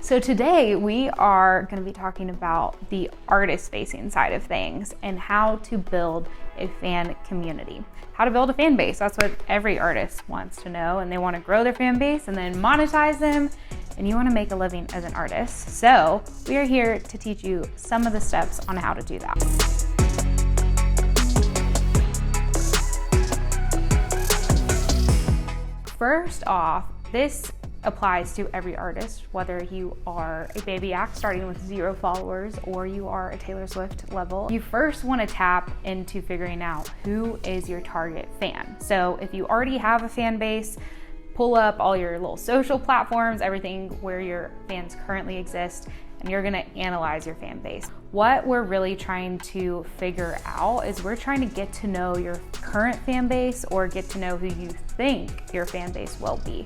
So today we are going to be talking about the artist-facing side of things and how to build a fan community. How to build a fan base. That's what every artist wants to know, and they want to grow their fan base and then monetize them, and you want to make a living as an artist. So we are here to teach you some of the steps on how to do that. First off, this applies to every artist, whether you are a baby act starting with 0 followers or you are a Taylor Swift level. You first want to tap into figuring out who is your target fan. So if you already have a fan base, pull up all your little social platforms, everything where your fans currently exist, and you're gonna analyze your fan base. What we're really trying to figure out is we're trying to get to know your current fan base or get to know who you think your fan base will be.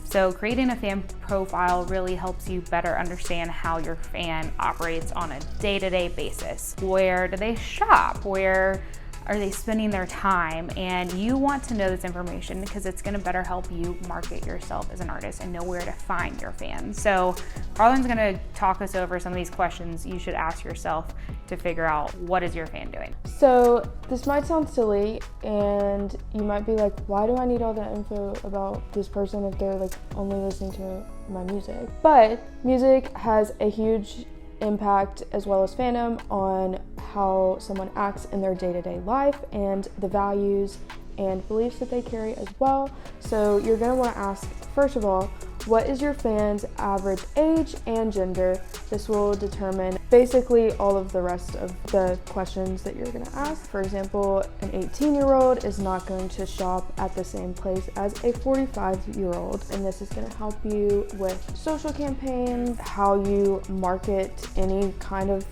So creating a fan profile really helps you better understand how your fan operates on a day-to-day basis. Where do they shop? Where are they spending their time? And you want to know this information because it's gonna better help you market yourself as an artist and know where to find your fans. So Harlan's gonna talk us over some of these questions you should ask yourself to figure out what is your fan doing. So this might sound silly and you might be like, why do I need all that info about this person if they're like only listening to my music? But music has a huge impact as well as fandom on how someone acts in their day-to-day life and the values and beliefs that they carry as well. So you're going to want to ask, first of all, what is your fan's average age and gender? This will determine basically all of the rest of the questions that you're going to ask. For example, an 18-year-old is not going to shop at the same place as a 45-year-old, and this is going to help you with social campaigns, how you market any kind of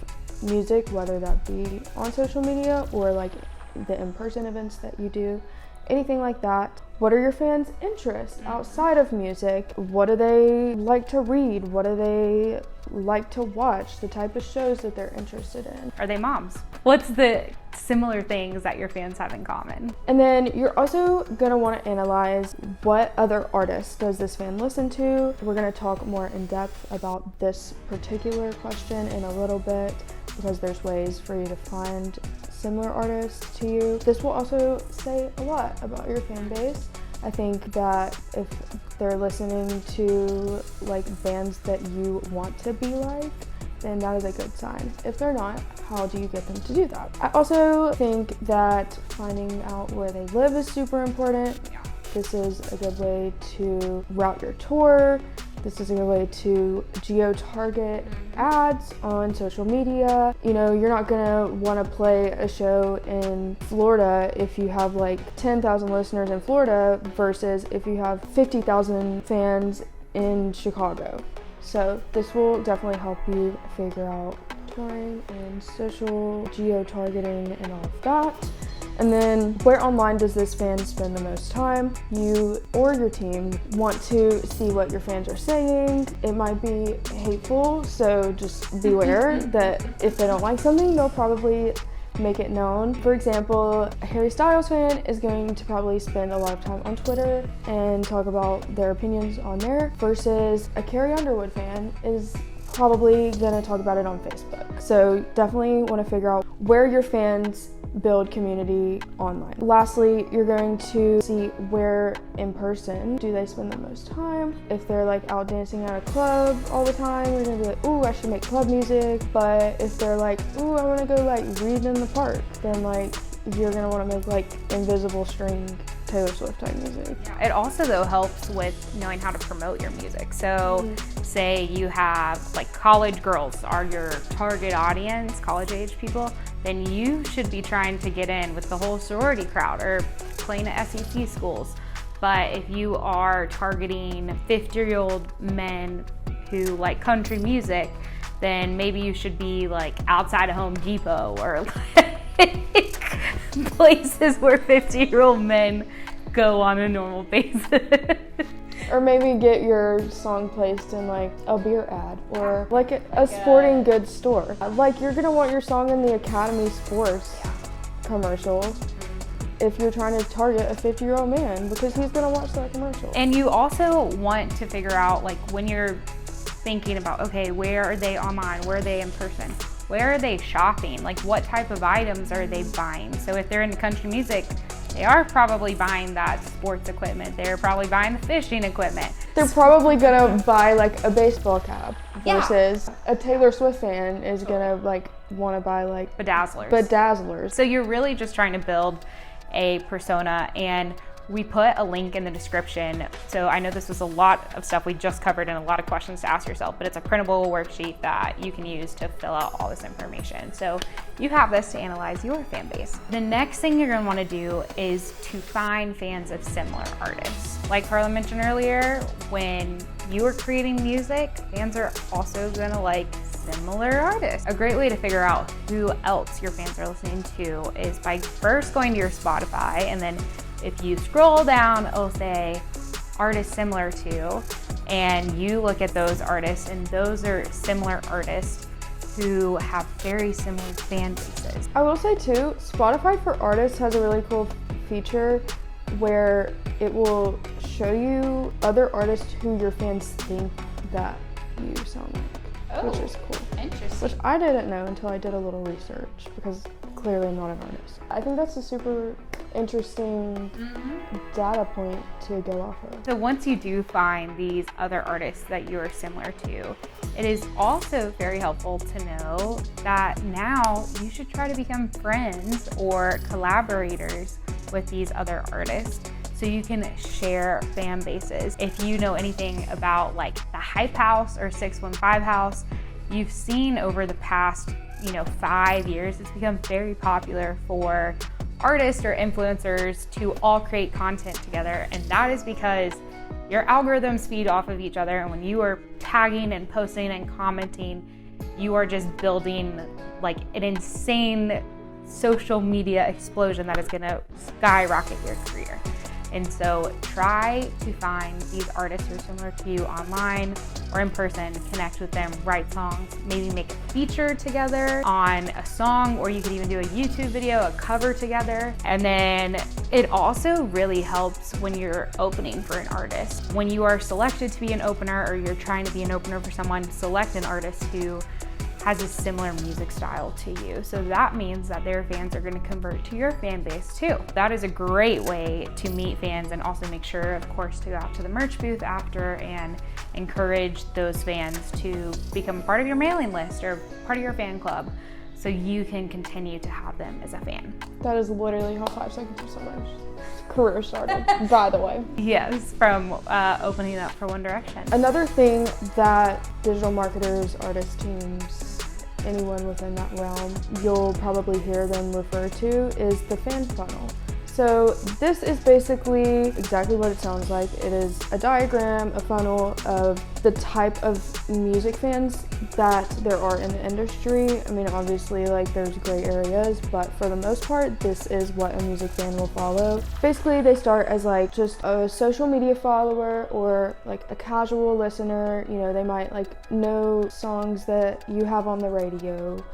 music, whether that be on social media or like the in-person events that you do, anything like that. What are your fans' interests outside of music? What do they like to read? What do they like to watch? The type of shows that they're interested in. Are they moms? What's the similar things that your fans have in common? And then you're also gonna wanna analyze what other artists does this fan listen to. We're gonna talk more in depth about this particular question in a little bit because there's ways for you to find similar artists to you. This will also say a lot about your fan base. I think that if they're listening to like bands that you want to be like, then that is a good sign. If they're not, how do you get them to do that? I also think that finding out where they live is super important. This is a good way to route your tour. This is a good way to geo-target ads on social media. You know, you're not gonna wanna play a show in Florida if you have like 10,000 listeners in Florida versus if you have 50,000 fans in Chicago. So this will definitely help you figure out touring and social geo-targeting and all of that. And then where online does this fan spend the most time? You or your team want to see what your fans are saying. It might be hateful, so just beware that if they don't like something, they'll probably make it known. For example, a Harry Styles fan is going to probably spend a lot of time on Twitter and talk about their opinions on there versus a Carrie Underwood fan is probably gonna talk about it on Facebook. So definitely wanna figure out where your fans build community online. Lastly, you're going to see where in person do they spend the most time. If they're like out dancing at a club all the time, you're gonna be like, ooh, I should make club music. But if they're like, ooh, I wanna go like read in the park, then like you're gonna wanna make like invisible string Taylor Swift type music. It also though helps with knowing how to promote your music. So say you have like college girls are your target audience, college age people, then you should be trying to get in with the whole sorority crowd or playing at SEC schools. But if you are targeting 50-year-old men who like country music, then maybe you should be like outside of Home Depot or like places where 50-year-old men go on a normal basis. Or maybe get your song placed in like a beer ad or like a sporting goods store. Like you're gonna want your song in the Academy Sports commercial if you're trying to target a 50-year-old man because he's gonna watch that commercial. And you also want to figure out like when you're thinking about, okay, where are they online? Where are they in person? Where are they shopping? Like, what type of items are they buying? So if they're into country music, they are probably buying that sports equipment. They're probably buying the fishing equipment. They're probably gonna buy like a baseball cap versus a Taylor Swift fan is gonna like want to buy like bedazzlers. So you're really just trying to build a persona, and we put a link in the description. So I know this was a lot of stuff we just covered and a lot of questions to ask yourself, but it's a printable worksheet that you can use to fill out all this information. So you have this to analyze your fan base. The next thing you're gonna wanna do is to find fans of similar artists. Like Carla mentioned earlier, when you are creating music, fans are also gonna like similar artists. A great way to figure out who else your fans are listening to is by first going to your Spotify, and then if you scroll down, it'll say artists similar to, and you look at those artists, and those are similar artists who have very similar fan bases. I will say too, Spotify for Artists has a really cool feature where it will show you other artists who your fans think that you sound like, which is cool. Interesting. Which I didn't know until I did a little research, because clearly I'm not an artist. I think that's a super interesting data point to go off of. So once you do find these other artists that you're similar to, it is also very helpful to know that now you should try to become friends or collaborators with these other artists so you can share fan bases. If you know anything about like the Hype House or 615 House, you've seen over the past 5 years, it's become very popular for artists or influencers to all create content together, and that is because your algorithms feed off of each other, and when you are tagging and posting and commenting, you are just building like an insane social media explosion that is gonna skyrocket your career. And so try to find these artists who are similar to you online or in person, connect with them, write songs, maybe make a feature together on a song, or you could even do a YouTube video, a cover together. And then it also really helps when you're opening for an artist. When you are selected to be an opener, or you're trying to be an opener for someone, select an artist who has a similar music style to you. So that means that their fans are gonna convert to your fan base too. That is a great way to meet fans, and also make sure, of course, to go out to the merch booth after and encourage those fans to become part of your mailing list or part of your fan club, so you can continue to have them as a fan. That is literally how 5 Seconds of Summer's career started, by the way. Yes, from opening up for One Direction. Another thing that digital marketers, artist teams, anyone within that realm, you'll probably hear them refer to is the fan funnel. So this is basically exactly what it sounds like. It is a diagram, a funnel of the type of music fans that there are in the industry. I mean, obviously, like, there's gray areas, but for the most part, this is what a music fan will follow. Basically, they start as like just a social media follower or like a casual listener. They might like know songs that you have on the radio,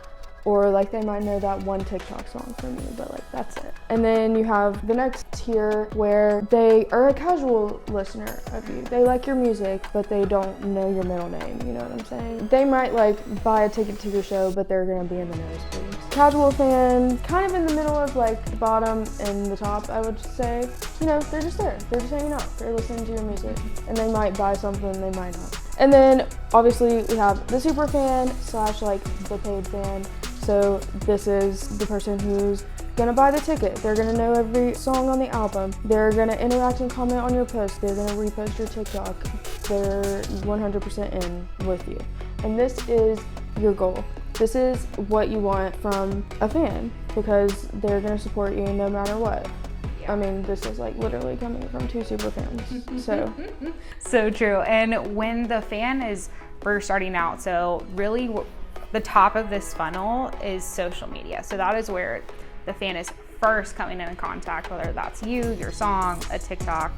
or like they might know that one TikTok song from you, but like that's it. And then you have the next tier where they are a casual listener of you. They like your music, but they don't know your middle name, you know what I'm saying? They might like buy a ticket to your show, but they're gonna be in the nosebleeds. Casual fan, kind of in the middle of like the bottom and the top, I would say. They're just there, they're just hanging out, they're listening to your music, and they might buy something, they might not. And then obviously we have the super fan / like the paid fan. So this is the person who's gonna buy the ticket. They're gonna know every song on the album. They're gonna interact and comment on your post. They're gonna repost your TikTok. They're 100% in with you. And this is your goal. This is what you want from a fan, because they're gonna support you no matter what. I mean, this is like literally coming from 2 super fans. So true. And when the fan is first starting out, so really the top of this funnel is social media. So that is where the fan is first coming in contact, whether that's you, your song, a TikTok.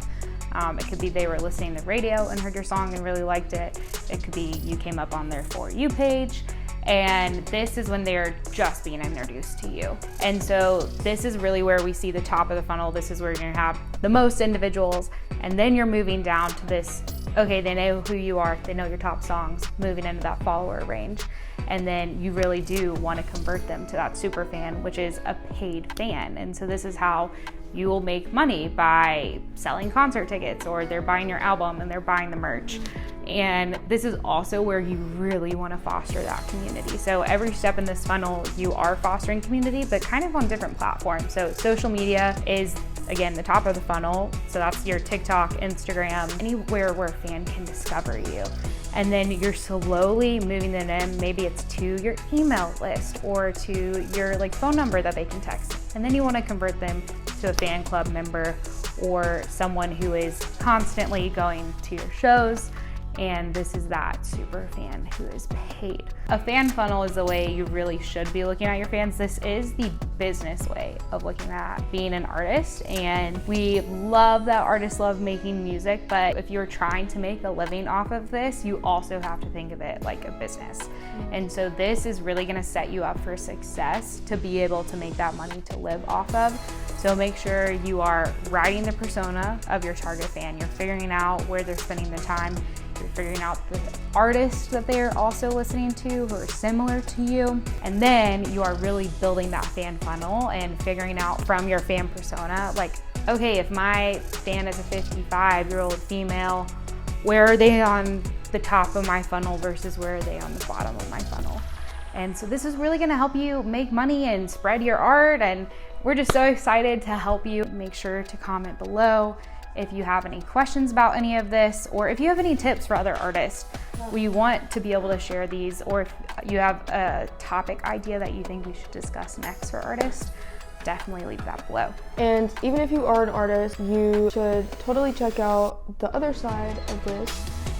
It could be they were listening to the radio and heard your song and really liked it. It could be you came up on their For You page. And this is when they're just being introduced to you. And so this is really where we see the top of the funnel. This is where you're gonna have the most individuals. And then you're moving down to this okay, they know who you are, they know your top songs, moving into that follower range. And then you really do want to convert them to that super fan, which is a paid fan. And so this is how you will make money, by selling concert tickets, or they're buying your album and they're buying the merch. And this is also where you really want to foster that community. So every step in this funnel, you are fostering community, but kind of on different platforms. So social media is, again, the top of the funnel. So that's your TikTok, Instagram, anywhere where a fan can discover you. And then you're slowly moving them in. Maybe it's to your email list or to your phone number that they can text. And then you want to convert them to a fan club member or someone who is constantly going to your shows. And this is that super fan who is paid. A fan funnel is the way you really should be looking at your fans. This is the business way of looking at being an artist. And we love that artists love making music, but if you're trying to make a living off of this, you also have to think of it like a business. And so this is really gonna set you up for success to be able to make that money to live off of. So make sure you are writing the persona of your target fan. You're figuring out where they're spending the time. You're figuring out the artists that they're also listening to who are similar to you. And then you are really building that fan funnel and figuring out from your fan persona, okay, if my fan is a 55-year-old female, where are they on the top of my funnel versus where are they on the bottom of my funnel? And so this is really gonna help you make money and spread your art. And we're just so excited to help you. Make sure to comment below if you have any questions about any of this, or if you have any tips for other artists. We want to be able to share these, or if you have a topic idea that you think we should discuss next for artists, definitely leave that below. And even if you are an artist, you should totally check out the other side of this,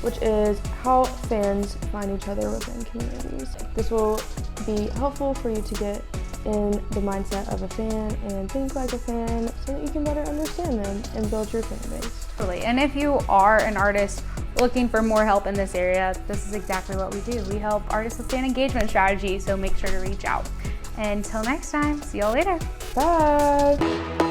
which is how fans find each other within communities. This will be helpful for you to get in the mindset of a fan and think like a fan so that you can better understand them and build your fan base. Totally. And if you are an artist looking for more help in this area, this is exactly what we do. We help artists with fan engagement strategy, so make sure to reach out. Until next time, see y'all later. Bye.